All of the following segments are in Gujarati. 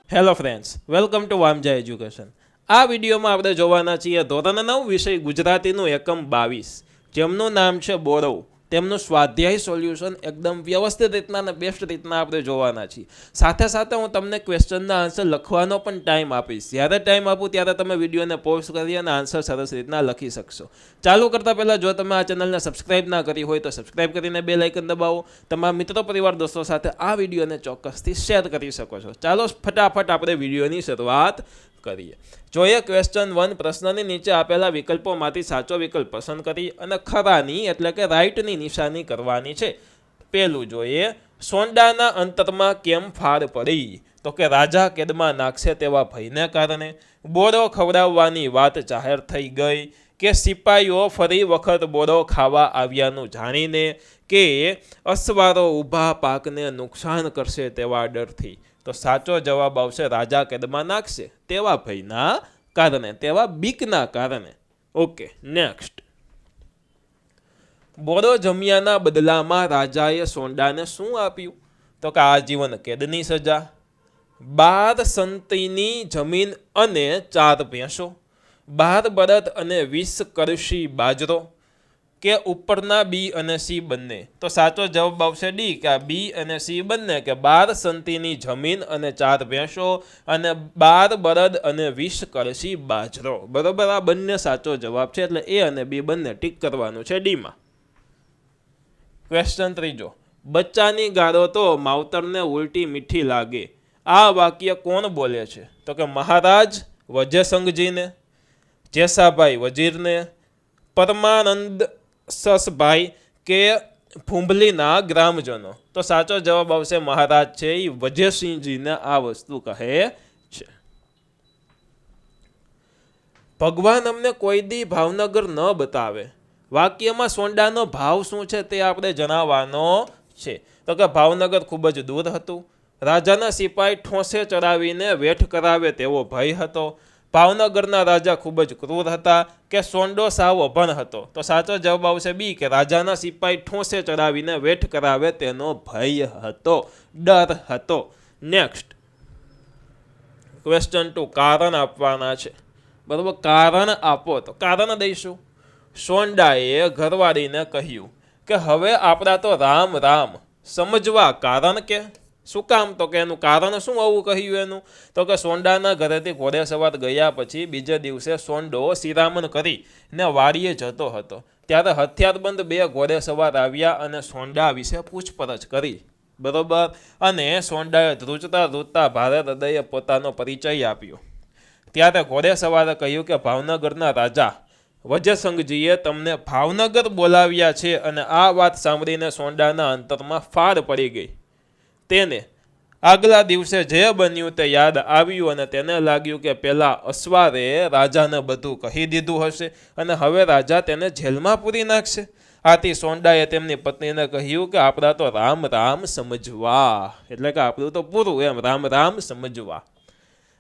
Hello friends, welcome to Vamja education. આ વિડીયોમાં આપણે જોવાના છીએ ધોરણ 9 વિષય ગુજરાતીનું એકમ 22, જેમનું નામ છે બોરવ. તેમનું સ્વાધ્યાય સોલ્યુશન એકદમ વ્યવસ્થિત રીતના અને બેસ્ટ રીતના આપણે જોવાના છીએ. સાથે સાથે હું તમને ક્વેશ્ચનના આન્સર લખવાનો પણ ટાઈમ આપીશ. જ્યારે ટાઈમ આપું ત્યારે તમે વિડીયોને પોઝ કરી અને આન્સર સરસ રીતના લખી શકશો. ચાલુ કરતાં પહેલાં જો તમે આ ચેનલને સબસ્ક્રાઇબ ના કરી હોય તો સબસ્ક્રાઇબ કરીને બેલ આઇકન દબાવો. તમારા મિત્રો પરિવાર દોસ્તો સાથે આ વિડીયોને ચોક્કસથી શેર કરી શકો છો. ચાલો ફટાફટ આપણે વિડીયોની શરૂઆત કરીએ. જોઈએ ક્વેશ્ચન 1. પ્રશ્નની નીચે આપેલા વિકલ્પોમાંથી સાચો વિકલ્પ પસંદ કરી અને ખરાની એટલે કે રાઈટની નિશાની કરવાની છે. પહેલું જોઈએ, સોંડાના અંતરમાં કેમ ફાડ પડી? તો કે રાજા કેદમાં નાખશે તેવા ભયને કારણે, બોરો ખવડાવવાની વાત જાહેર થઈ ગઈ, કે સિપાઈઓ ફરી વખત બોરો ખાવા આવ્યાનું જાણીને, કે અસવારો ઊભા પાકને નુકસાન કરશે તેવા ડરથી. તો સાચો જવાબ આવશે રાજા કેદમાં નાખશે તેવા ભયના કારણે, તેવા બીકના કારણે. Okay, next. બોરો જમ્યાના બદલામાં રાજાએ સોંડાને શું આપ્યું? તો કે આજીવન કેદની સજા, 12 સંતીની જમીન અને 4 ભેંસો, 12 બળદ અને 20 કળશી બાજરો, કે ઉપરના બી અને સી બંને? તો સાચો જવાબ આવશે ડી, કે આ બી અને સી બંને, કે 12 સંતીની જમીન અને 4 ભેંસો અને 12 બળદ અને 20 કળશી બાજરો. બરોબર, આ બંને સાચો જવાબ છે, એટલે એ અને બી બંને ટીક કરવાનું છે ડીમાં. ક્વેશ્ચન 3. બચ્ચાની ગાળો તો માવતરને ઉલટી મીઠી લાગે. આ વાક્ય કોણ બોલે છે? તો કે મહારાજ વજયસંઘજીને, જેસાભાઈ વજીરને, પરમાનંદ સસભાઈ, કે ફૂંભલીના ગ્રામજનો? તો સાચો જવાબ આવશે મહારાજ છે એ વજયસિંહજીને આ વસ્તુ કહે છે. ભગવાન અમને કોઈ દી ભાવનગર ન બતાવે. વાક્યમાં સોંડાનો ભાવ શું છે તે આપણે જણાવવાનો છે. તો કે ભાવનગર ખૂબ જ દૂર હતું, રાજાના સિપાઈ ઠોસે ચડાવીને વેઠ કરાવે તેવો ભય હતો, ભાવનગરના રાજા ખૂબ જ ક્રૂર હતા, કે સોંડો સાવ અભણ હતો? તો સાચો જવાબ આવશે બી, કે રાજાના સિપાઈ ઠોસે ચડાવીને વેઠ કરાવે તેનો ભય હતો, ડર હતો. નેક્સ્ટ. ક્વેશ્ચન 2. કારણ આપવાના છે. બરાબર, કારણ આપો. તો કારણ દઈશું. સોંડાએ ઘરવાળીને કહ્યું કે હવે આપણા તો રામ રામ, સમજવા કારણ કે? શું કામ? તો કે એનું કારણ શું આવું કહ્યું એનું? તો કે સોંડાના ઘરેથી ઘોડેસવાર ગયા પછી બીજે દિવસે સોંડો શિરામણ કરી ને વાડીએ જતો હતો, ત્યારે હથિયારબંધ 2 ઘોડેસવાર આવ્યા અને સોંડા વિશે પૂછપરછ કરી. બરોબર, અને સોંડાએ ધ્રુજતા ભારે હૃદયે પોતાનો પરિચય આપ્યો. ત્યારે ઘોડેસવારે કહ્યું કે ભાવનગરના રાજા વજયસંઘજીએ તમને ભાવનગર બોલાવ્યા છે. અને આ વાત સાંભળીને સોંડાના અંતરમાં ફાડ પડી ગઈ. તેને આગલા દિવસે જે બન્યું તે યાદ આવ્યું અને તેને લાગ્યું કે પેલા અસવારે રાજાને બધું કહી દીધું હશે અને હવે રાજા તેને જેલમાં પૂરી નાખશે. આથી સોંડાએ તેમની પત્નીને કહ્યું કે આપણા તો રામ રામ સમજવા, એટલે કે આપણું તો પૂરું એમ, રામ રામ સમજવા.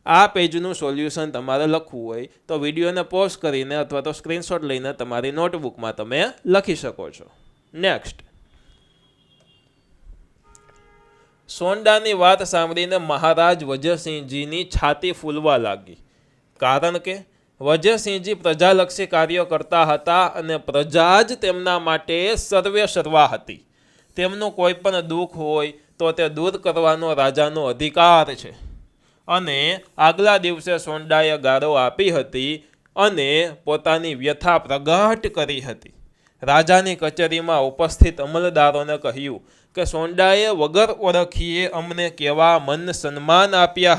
આ પેજનું સોલ્યુશન તમારે લખવું હોય તો વિડીયોને પોઝ કરીને અથવા તો સ્ક્રીનશોટ લઈને તમારી નોટબુકમાં તમે લખી શકો છો. નેક્સ્ટ. સોંડાની વાત સાંભળીને મહારાજ વજયસિંહજીની છાતી ફૂલવા લાગી. કારણ કે વજયસિંહજી પ્રજાલક્ષી કાર્યો કરતા હતા અને પ્રજા જ તેમના માટે સર્વે સર્વા હતી. તેમનું કોઈ પણ દુઃખ હોય તો તે દૂર કરવાનો રાજાનો અધિકાર છે. અને આગલા દિવસે સોંડાએ ગાળો આપી હતી અને પોતાની વ્યથા પ્રગટ કરી હતી. રાજાની કચેરીમાં ઉપસ્થિત અમલદારોને કહ્યું કે સોંડાએ વગર ઓળખીએ અમને કેવા માન સન્માન આપ્યા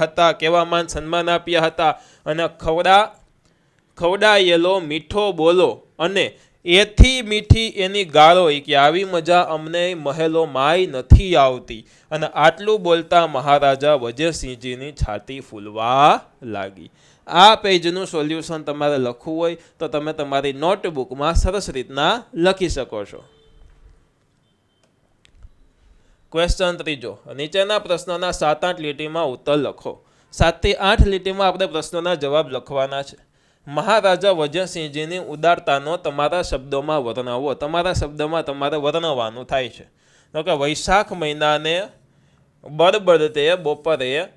હતા અને ખવડાયેલો મીઠો બોલો અને એથી મીઠી એની ગાળો, કે આવી મજા અમને મહેલો માય નથી આવતી. અને આટલું બોલતા મહારાજા વજયસિંહજીની છાતી ફૂલવા લાગી. આ પેજનું સોલ્યુશન તમારે લખવું હોય તો તમે તમારી નોટબુકમાં સરસ રીતના લખી શકો છો. ક્વેશ્ચન 3. નીચેના પ્રશ્નોના 7-8 લીટીમાં ઉત્તર લખો. 7 થી 8 લીટીમાં આપણે પ્રશ્નોના જવાબ લખવાના છે. મહારાજા વજયસિંહજીની ઉદારતાનો તમારા શબ્દોમાં વર્ણવો. તમારા શબ્દમાં તમારે વર્ણવવાનું થાય છે. તો કે વૈશાખ મહિનાને બળબડતે બપોરે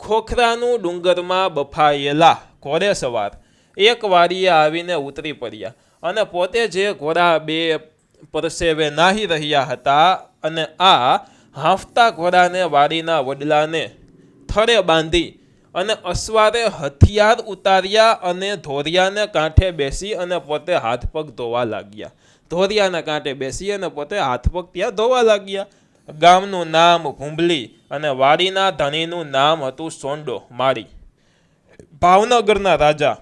ખોખરાનું ડુંગરમાં બફાયેલા ઘોડેસવાર એક વારીએ આવીને ઉતરી પડ્યા અને પોતે જે ઘોડા બે પરસેવે નાહી રહ્યા હતા અને આ હાંફતા ઘોડાને વાડીના વડલાને થડે બાંધી અને અસવારે હથિયાર ઉતાર્યા અને ધોરિયાને કાંઠે બેસી અને પોતે હાથ પગ ધોવા લાગ્યા. ધોરિયાના કાંઠે બેસી અને પોતે હાથ પગ ત્યાં ધોવા લાગ્યા. ગામનું નામ ભૂંભલી અને વાડીના ધણીનું નામ હતું સોંડો માળી. ભાવનગરના રાજા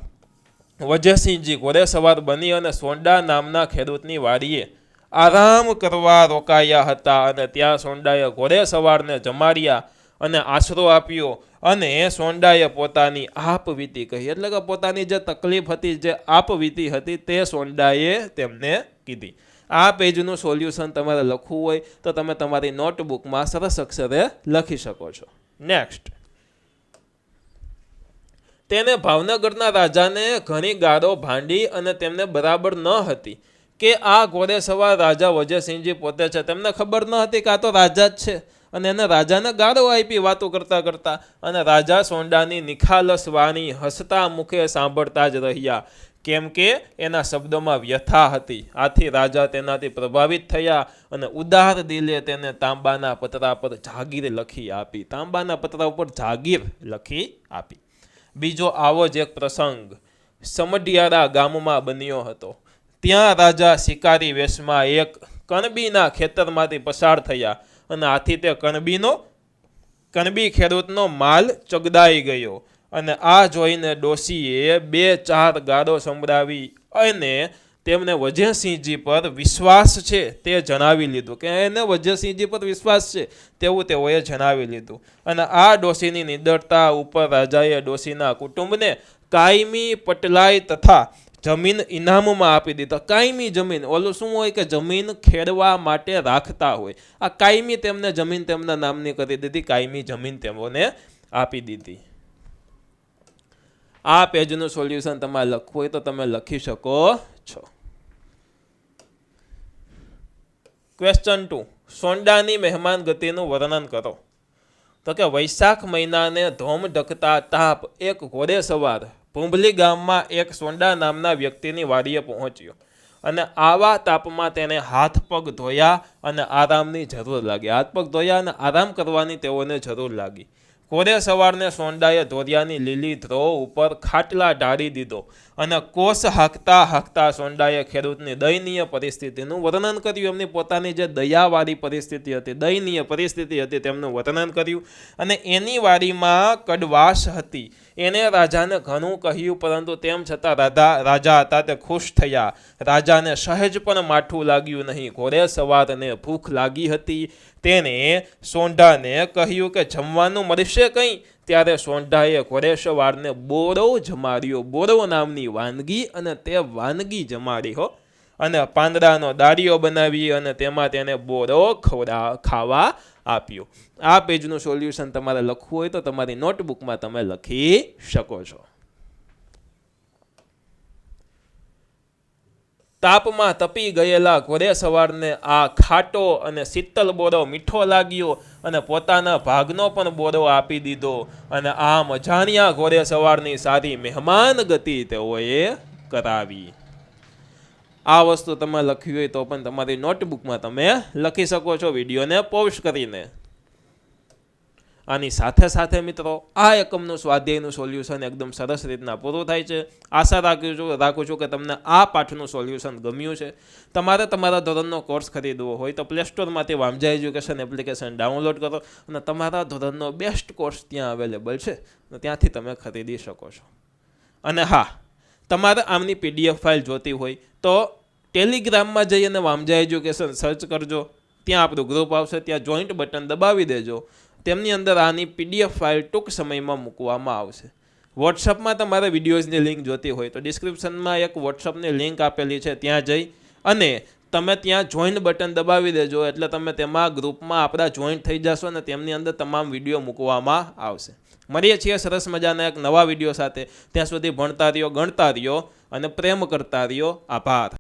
વજયસિંહજી ઘોડેસવાર બની અને સોંડા નામના ખેડૂતની વાડીએ આરામ કરવા રોકાયા હતા અને ત્યાં સોંડાએ ઘોડેસવારને જમાડ્યા અને આશરો આપ્યો અને સોંડાએ પોતાની આપવીતી કહી, એટલે કે પોતાની જે તકલીફ હતી, જે આપવીતી હતી તે સોંડાએ તેમને કીધી. આ પેજનું સોલ્યુશન તમારે લખવું હોય તો તમે તમારી નોટબુકમાં સરસ અક્ષરે લખી શકો છો. નેક્સ્ટ, તેને ભાવનગરના રાજાને ઘણી ગાળો ભાંડી અને તેમને બરાબર ન હતી કે આ ઘોડેસવાર રાજા વજયસિંહજી પોતે છે. તેમને ખબર ન હતી કે આ તો રાજા જ છે અને એને રાજાને ગાળો આપી વાતો કરતા કરતા અને રાજા સોંડાની નિખાલસ વાણી હસતા મુખે સાંભળતા જ રહ્યા, કેમ કે એના શબ્દોમાં વ્યથા હતી. આથી રાજા તેનાથી પ્રભાવિત થયા અને ઉદાર દિલે તેને તાંબાના પતરા પર જાગીર લખી આપી. તાંબાના પતરા ઉપર જાગીર લખી આપી. બીજો આવો જ એક પ્રસંગ સમઢિયાળા ગામમાં બન્યો હતો. ત્યાં રાજા શિકારી વેશમાં એક કણબીના ખેતરમાંથી પસાર થયા અને આથી તે કણબી ખેડૂતનો માલ ચગદાઈ ગયો અને આ જોઈને ડોશીએ 2-4 ગાળો સંભળાવી અને તેમને વજયસિંહજી પર વિશ્વાસ છે તે જણાવી લીધું, કે એને વજયસિંહજી પર વિશ્વાસ છે તેવું તેઓએ જણાવી લીધું. અને આ ડોશીની નિડરતા ઉપર રાજાએ ડોશીના કુટુંબને કાયમી પટલાઈ તથા જમીન ઇનામમાં આપી દીધા. કાયમી જમીન, ઓલું શું હોય કે જમીન ખેડવા માટે રાખતા હોય, આ કાયમી તેમને જમીન તેમના નામની કરી દીધી, કાયમી જમીન તેઓને આપી દીધી. આ પેજનું સોલ્યુશન તમારે લખવું હોય તો તમે લખી શકો છો. ક્વેશ્ચન 2, સોંડાની મહેમાન ગતિનું વર્ણન કરો. તો કે વૈશાખ મહિનાને ધોમ ઢકતા તાપ એક ઘોડેસવાર ભૂંભલી ગામમાં એક સોંડા નામના વ્યક્તિની વાડીએ પહોંચ્યો અને આવા તાપમાં તેને હાથ પગ ધોયા અને આરામની જરૂર લાગી. હાથ પગ ધોયા અને આરામ કરવાની તેઓને જરૂર લાગી. ઘોડેસવારને સોંડાએ ધોરિયાની લીલી ધ્રો ઉપર ખાટલા ઢાળી દીધો અને કોસ હાંકતા હાંકતા સોંડાએ ખેડૂતની દયનીય પરિસ્થિતિનું વર્ણન કર્યું. એમની પોતાની જે દયાવાળી પરિસ્થિતિ હતી, દયનીય પરિસ્થિતિ હતી, તેમનું વર્ણન કર્યું. અને એની વાડીમાં કડવાશ હતી. એને રાજાને ઘણું કહ્યું, પરંતુ તેમ છતાં રાજા હતા તે ખુશ થયા. રાજાને સહેજ પણ માઠું લાગ્યું નહીં. ઘોડેસવારને ભૂખ લાગી હતી. તેને સોંઢાને કહ્યું કે જમવાનું મળશે કંઈ. ત્યારે સોંઢાએ ઘોડેસવારને બોરવ જમાડ્યો, બોરવ નામની વાનગી, અને તે વાનગી જમાડી હો. અને પાંદડાનો દાળિયો બનાવી અને તેમાં તેને બોરવ ખાવા આપ્યો. આ પેજનું સોલ્યુશન તમારે લખવું હોય તો તમારી નોટબુકમાં તમે લખી શકો છો. તાપમાં તપી ગયેલા ઘોડેસવારને આ ખાટો અને શીતલ બોરવ મીઠો લાગ્યો અને પોતાના ભાગનો પણ બોરવ આપી દીધો. અને આમ અજાણ્યા ઘોડેસવારની સારી મહેમાન ગતિ તેઓએ કરાવી. આ વસ્તુ તમે લખવી હોય તો પણ તમારી નોટબુકમાં તમે લખી શકો છો વિડીયોને પોઝ કરીને. આની સાથે સાથે મિત્રો આ એકમનું સ્વાધ્યાયનું સોલ્યુશન એકદમ સરસ રીતના પૂરું થાય છે. આશા રાખું છું કે તમને આ પાઠનું સોલ્યુશન ગમ્યું છે. તમારે તમારા ધોરણનો કોર્સ ખરીદવો હોય તો પ્લે સ્ટોરમાંથી વામજા એજ્યુકેશન એપ્લિકેશન ડાઉનલોડ કરો અને તમારા ધોરણનો બેસ્ટ કોર્સ ત્યાં અવેલેબલ છે, ત્યાંથી તમે ખરીદી શકો છો. અને હા, તમારે આમની PDF ફાઇલ જોતી હોય તો ટેલિગ્રામમાં જઈ અને વામજા એજ્યુકેશન સર્ચ કરજો. ત્યાં આપણું ગ્રુપ આવશે, ત્યાં જોઈન્ટ બટન દબાવી દેજો. તેમની અંદર આની PDF ફાઇલ ટૂંક સમયમાં મૂકવામાં આવશે. વોટ્સઅપમાં તમારે વિડીયોઝની લિંક જોતી હોય તો ડિસ્ક્રિપ્શનમાં એક વોટ્સઅપની લિંક આપેલી છે, ત્યાં જઈ અને તમે ત્યાં જોઈન્ટ બટન દબાવી દેજો, એટલે તમે તેમાં ગ્રુપમાં આપણા જોઈન્ટ થઈ જશો અને તેમની અંદર તમામ વિડીયો મૂકવામાં આવશે. મળીએ છીએ સરસ મજાના એક નવા વિડીયો સાથે. ત્યાં સુધી ભણતા રહ્યો, ગણતા રહ્યો અને પ્રેમ કરતા રહ્યો. આભાર.